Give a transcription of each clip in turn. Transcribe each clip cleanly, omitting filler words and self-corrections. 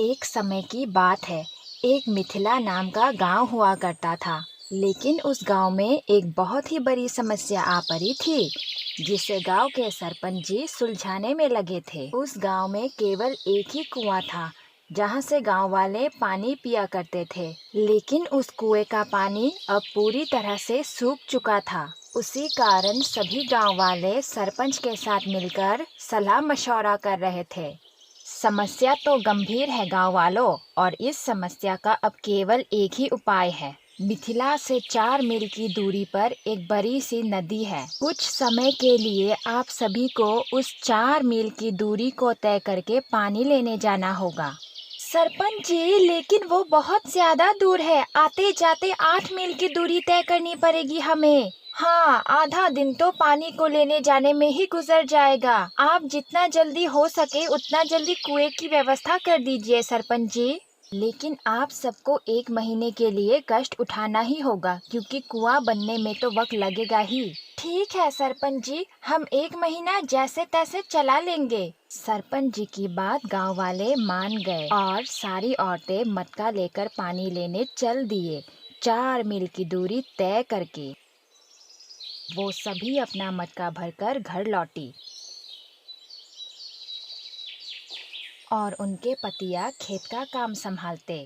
एक समय की बात है। एक मिथिला नाम का गांव हुआ करता था। लेकिन उस गांव में एक बहुत ही बड़ी समस्या आ पड़ी थी, जिसे गांव के सरपंच जी सुलझाने में लगे थे। उस गांव में केवल एक ही कुआं था, जहां से गांव वाले पानी पिया करते थे। लेकिन उस कुएं का पानी अब पूरी तरह से सूख चुका था। उसी कारण सभी गांव वाले सरपंच के साथ मिलकर सलाह मशवरा कर रहे थे। समस्या तो गंभीर है गांव वालों, और इस समस्या का अब केवल एक ही उपाय है। मिथिला से 4 मील की दूरी पर एक बड़ी सी नदी है। कुछ समय के लिए आप सभी को उस 4 मील की दूरी को तय करके पानी लेने जाना होगा। सरपंच जी, लेकिन वो बहुत ज्यादा दूर है। आते जाते 8 मील की दूरी तय करनी पड़ेगी हमें। हाँ, आधा दिन तो पानी को लेने जाने में ही गुजर जाएगा। आप जितना जल्दी हो सके उतना जल्दी कुएं की व्यवस्था कर दीजिए सरपंच जी। लेकिन आप सबको 1 महीने के लिए कष्ट उठाना ही होगा, क्योंकि कुआं बनने में तो वक्त लगेगा ही। ठीक है सरपंच जी, हम 1 महीना जैसे तैसे चला लेंगे। सरपंच जी की बात गांव वाले मान गए और सारी औरतें मटका लेकर पानी लेने चल दिए। 4 मील की दूरी तय करके वो सभी अपना मटका भरकर घर लौटी और उनके पतिया खेत का काम संभालते।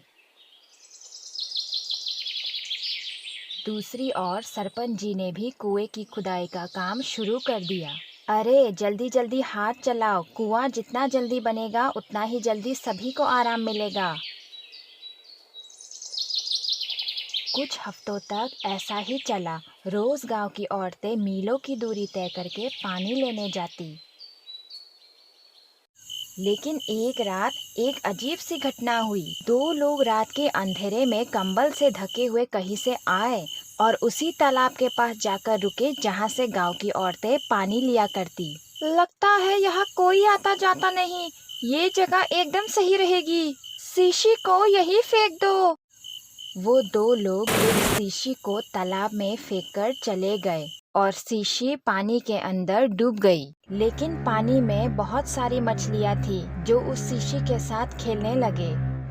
दूसरी ओर सरपंच जी ने भी कुएं की खुदाई का काम शुरू कर दिया। अरे जल्दी जल्दी हाथ चलाओ, कुआं जितना जल्दी बनेगा उतना ही जल्दी सभी को आराम मिलेगा। कुछ हफ्तों तक ऐसा ही चला। रोज गांव की औरतें मीलों की दूरी तय करके पानी लेने जाती। लेकिन एक रात एक अजीब सी घटना हुई। 2 लोग रात के अंधेरे में कंबल से ढके हुए कहीं से आए और उसी तालाब के पास जाकर रुके जहां से गांव की औरतें पानी लिया करती। लगता है यहाँ कोई आता जाता नहीं। ये जगह एकदम सही रहेगी। शीशी को यही फेंक दो। वो 2 लोग एक शीशी को तालाब में फेंककर चले गए और शीशी पानी के अंदर डूब गई। लेकिन पानी में बहुत सारी मछलियाँ थी जो उस शीशी के साथ खेलने लगे,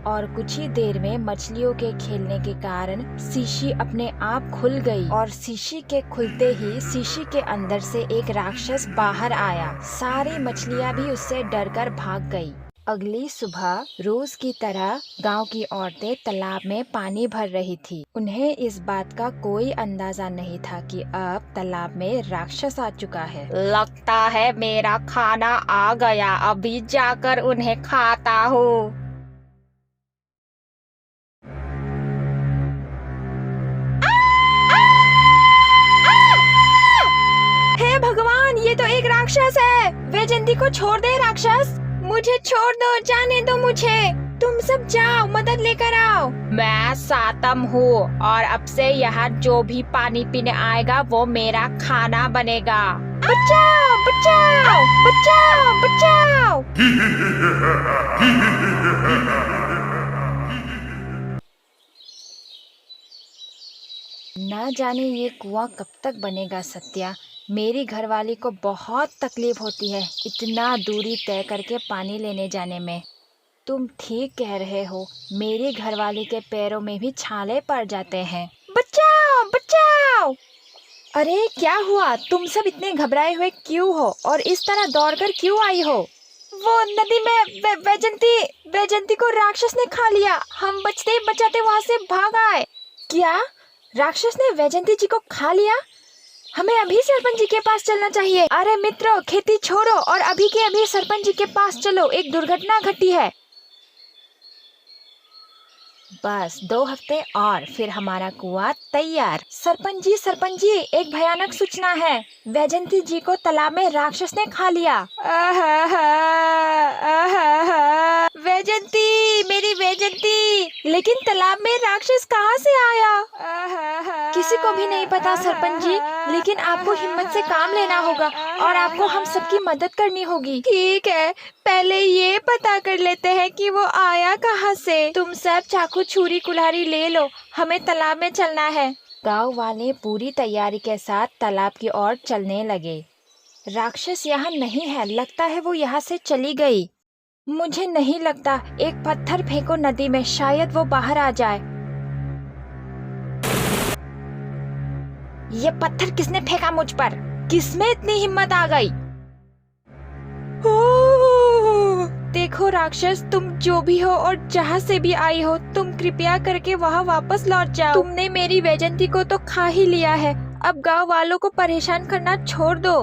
और कुछ ही देर में मछलियों के खेलने के कारण शीशी अपने आप खुल गई और शीशी के खुलते ही शीशी के अंदर से एक राक्षस बाहर आया। सारी मछलियाँ भी उससे डरकर भाग गई। अगली सुबह रोज की तरह गांव की औरतें तालाब में पानी भर रही थी। उन्हें इस बात का कोई अंदाजा नहीं था कि अब तालाब में राक्षस आ चुका है। लगता है मेरा खाना आ गया, अभी जाकर उन्हें खाता हूँ। हे भगवान, ये तो एक राक्षस है। वैजयंती को छोड़ दे राक्षस। मुझे छोड़ दो, जाने दो मुझे। तुम सब जाओ, मदद लेकर आओ। मैं सातम हूँ और अब से यहाँ जो भी पानी पीने आएगा वो मेरा खाना बनेगा। बचाओ बचाओ बचाओ बचाओ। न जाने ये कुआं कब तक बनेगा सत्या। मेरी घरवाली को बहुत तकलीफ होती है इतना दूरी तय करके पानी लेने जाने में। तुम ठीक कह रहे हो, मेरी घरवाली के पैरों में भी छाले पड़ जाते हैं। बचाओ बचाओ। अरे क्या हुआ? तुम सब इतने घबराए हुए क्यों हो और इस तरह दौड़कर क्यों आई हो? वो नदी में वैजयंती को राक्षस ने खा लिया। हम बचते बचाते वहाँ से भाग आए। क्या? राक्षस ने वैजयंती जी को खा लिया? हमें अभी सरपंच जी के पास चलना चाहिए। अरे मित्रों, खेती छोड़ो और अभी के अभी सरपंच जी के पास चलो, एक दुर्घटना घटी है। बस 2 हफ्ते और फिर हमारा कुआं तैयार। सरपंच जी, एक भयानक सूचना है। वैजयंती जी को तालाब में राक्षस ने खा लिया। वैजयंती, मेरी वैजयंती। लेकिन तालाब में राक्षस कहाँ से आया? किसी को भी नहीं पता सरपंच जी, लेकिन आपको हिम्मत से काम लेना होगा और आपको हम सबकी मदद करनी होगी। ठीक है, पहले ये पता कर लेते हैं कि वो आया कहाँ से। तुम सब चाकू छुरी कुल्हाड़ी ले लो, हमें तालाब में चलना है। गांव वाले पूरी तैयारी के साथ तालाब की ओर चलने लगे। राक्षस यहाँ नहीं है, लगता है वो यहाँ से चली गई। मुझे नहीं लगता। एक पत्थर फेंको नदी में, शायद वो बाहर आ जाए। ये पत्थर किसने फेंका मुझ पर? किसमें इतनी हिम्मत आ गई? देखो राक्षस, तुम जो भी हो और जहाँ से भी आई हो, तुम कृपया करके वहाँ वापस लौट जाओ। तुमने मेरी वैजंती को तो खा ही लिया है, अब गांव वालों को परेशान करना छोड़ दो।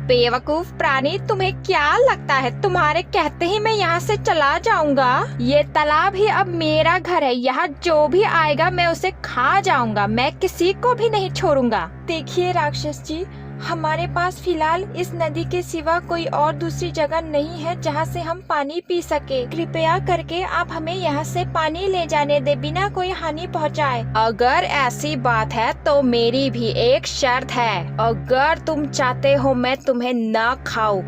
बेवकूफ प्राणी, तुम्हें क्या लगता है तुम्हारे कहते ही मैं यहाँ से चला जाऊंगा? ये तालाब ही अब मेरा घर है, यहाँ जो भी आएगा मैं उसे खा जाऊंगा, मैं किसी को भी नहीं छोड़ूंगा। देखिए राक्षस जी, हमारे पास फिलहाल इस नदी के सिवा कोई और दूसरी जगह नहीं है जहाँ से हम पानी पी सके। कृपया करके आप हमें यहाँ से पानी ले जाने दे, बिना कोई हानि पहुँचाए। अगर ऐसी बात है तो मेरी भी एक शर्त है। अगर तुम चाहते हो मैं तुम्हें न खाऊं,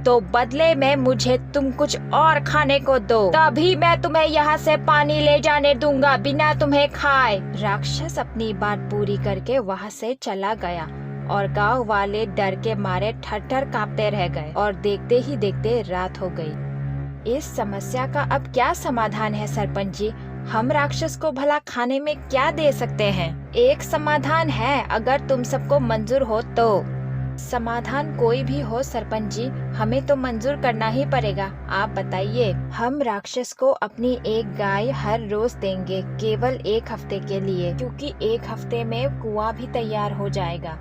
तो बदले में मुझे तुम कुछ और खाने को दो, तभी मैं तुम्हें यहाँ से पानी ले जाने दूंगा बिना तुम्हें खाए। राक्षस अपनी बात पूरी करके वहाँ से चला गया और गांव वाले डर के मारे थर-थर कांपते रह गए और देखते ही देखते रात हो गई। इस समस्या का अब क्या समाधान है सरपंच जी? हम राक्षस को भला खाने में क्या दे सकते हैं? एक समाधान है, अगर तुम सबको मंजूर हो तो। समाधान कोई भी हो सरपंच जी, हमें तो मंजूर करना ही पड़ेगा। आप बताइए। हम राक्षस को अपनी एक गाय हर रोज देंगे, केवल 1 हफ्ते के लिए, क्योंकि 1 हफ्ते में कुआं भी तैयार हो जाएगा।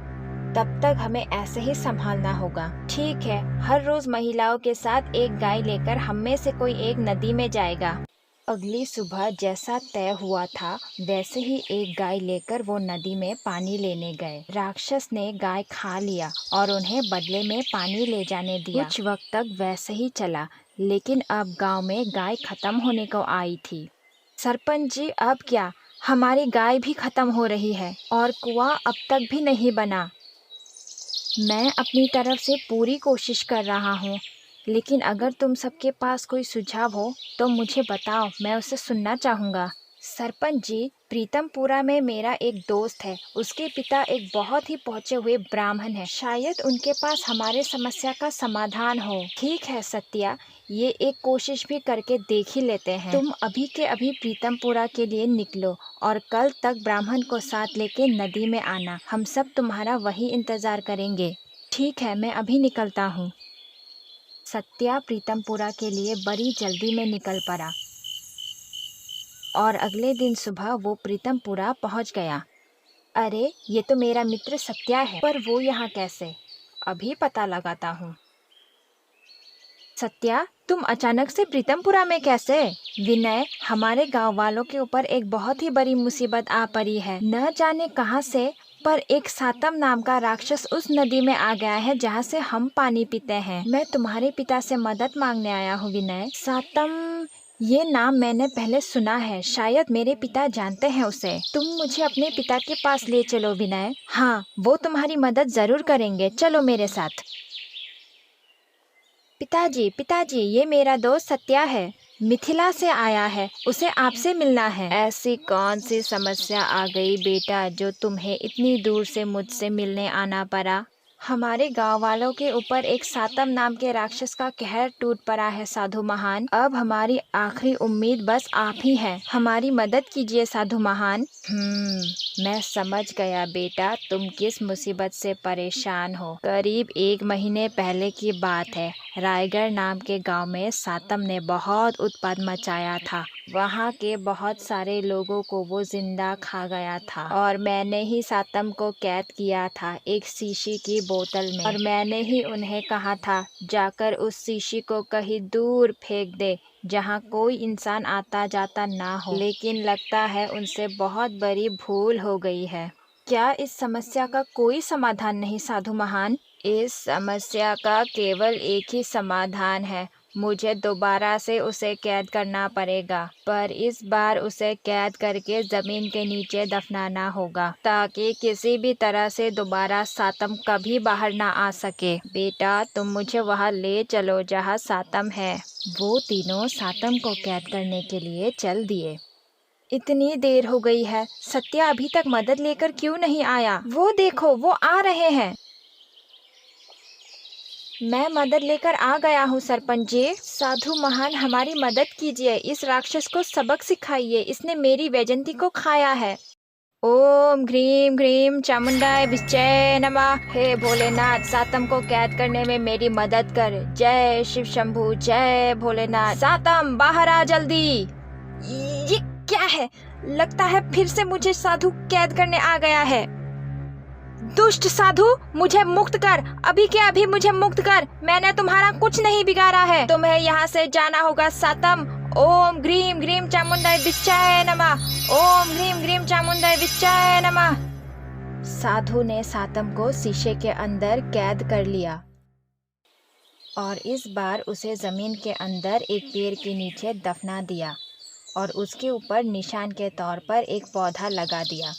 तब तक हमें ऐसे ही संभालना होगा। ठीक है, हर रोज महिलाओं के साथ एक गाय लेकर हम में से कोई एक नदी में जाएगा। अगली सुबह जैसा तय हुआ था वैसे ही एक गाय लेकर वो नदी में पानी लेने गए। राक्षस ने गाय खा लिया और उन्हें बदले में पानी ले जाने दिया। कुछ वक्त तक वैसे ही चला, लेकिन अब गांव में गाय खत्म होने को आई थी। सरपंच जी, अब क्या? हमारी गाय भी खत्म हो रही है और कुआं अब तक भी नहीं बना। मैं अपनी तरफ से पूरी कोशिश कर रहा हूँ, लेकिन अगर तुम सबके पास कोई सुझाव हो तो मुझे बताओ, मैं उसे सुनना चाहूँगा। सरपंच जी, प्रीतमपुरा में मेरा एक दोस्त है, उसके पिता एक बहुत ही पहुँचे हुए ब्राह्मण हैं। शायद उनके पास हमारे समस्या का समाधान हो। ठीक है सत्या, ये एक कोशिश भी करके देख ही लेते हैं। तुम अभी के अभी प्रीतमपुरा के लिए निकलो और कल तक ब्राह्मण को साथ लेके नदी में आना। हम सब तुम्हारा वही इंतजार करेंगे। ठीक है, मैं अभी निकलता हूँ। सत्या प्रीतमपुरा के लिए बड़ी जल्दी में निकल पड़ा और अगले दिन सुबह वो प्रीतमपुरा पहुंच गया। अरे, ये तो मेरा मित्र सत्या है, पर वो यहाँ कैसे? अभी पता लगाता हूँ। सत्या, तुम अचानक से प्रीतमपुरा में कैसे? विनय, हमारे गांव वालों के ऊपर एक बहुत ही बड़ी मुसीबत आ पड़ी है। न जाने कहां से, पर एक सातम नाम का राक्षस उस नदी में आ गया है जहां से हम पानी पीते हैं। मैं तुम्हारे पिता से मदद मांगने आया हूँ विनय। सातम, ये नाम मैंने पहले सुना है, शायद मेरे पिता जानते हैं उसे। तुम मुझे अपने पिता के पास ले चलो विनय। हाँ, वो तुम्हारी मदद जरूर करेंगे, चलो मेरे साथ। पिताजी, ये मेरा दोस्त सत्या है, मिथिला से आया है, उसे आपसे मिलना है। ऐसी कौन सी समस्या आ गई बेटा जो तुम्हें इतनी दूर से मुझसे मिलने आना पड़ा? हमारे गांव वालों के ऊपर एक सातम नाम के राक्षस का कहर टूट पड़ा है साधु महान। अब हमारी आखिरी उम्मीद बस आप ही हैं। हमारी मदद कीजिए साधु महान। मैं समझ गया बेटा, तुम किस मुसीबत से परेशान हो। करीब 1 महीने पहले की बात है। रायगढ़ नाम के गांव में सातम ने बहुत उत्पात मचाया था। वहाँ के बहुत सारे लोगों को वो जिंदा खा गया था और मैंने ही सातम को कैद किया था एक शीशी की बोतल में, और मैंने ही उन्हें कहा था जाकर उस शीशी को कहीं दूर फेंक दे जहाँ कोई इंसान आता जाता ना हो। लेकिन लगता है उनसे बहुत बड़ी भूल हो गई है। क्या इस समस्या का कोई समाधान नहीं साधु महान? इस समस्या का केवल एक ही समाधान है, मुझे दोबारा से उसे कैद करना पड़ेगा, पर इस बार उसे कैद करके जमीन के नीचे दफनाना होगा ताकि किसी भी तरह से दोबारा सातम कभी बाहर ना आ सके। बेटा, तुम मुझे वहाँ ले चलो जहाँ सातम है। वो तीनों सातम को कैद करने के लिए चल दिए। इतनी देर हो गई है, सत्या अभी तक मदद लेकर क्यों नहीं आया? वो देखो, वो आ रहे हैं। मैं मदद लेकर आ गया हूँ सरपंच जी। साधु महान, हमारी मदद कीजिए, इस राक्षस को सबक सिखाइए, इसने मेरी वैजयंती को खाया है। ओम ह्रीम ह्रीम चामुंडाय विष्चय नमः। हे भोलेनाथ, सातम को कैद करने में मेरी मदद कर। जय शिव शंभू, जय भोलेनाथ। सातम बाहर आ जल्दी। ये क्या है? लगता है फिर से मुझे साधु कैद करने आ गया है। दुष्ट साधु, मुझे मुक्त कर, अभी के अभी मुझे मुक्त कर। मैंने तुम्हारा कुछ नहीं बिगाड़ा है, तुम्हें यहाँ से जाना होगा सातम। ओम ह्रीम ह्रीम चामुंडाय विष्चाय नमः। ओम ह्रीम ह्रीम चामुंडाय विष्चाय नमः। साधु ने सातम को शीशे के अंदर कैद कर लिया और इस बार उसे जमीन के अंदर एक पेड़ के नीचे दफना दिया और उसके ऊपर निशान के तौर पर एक पौधा लगा दिया।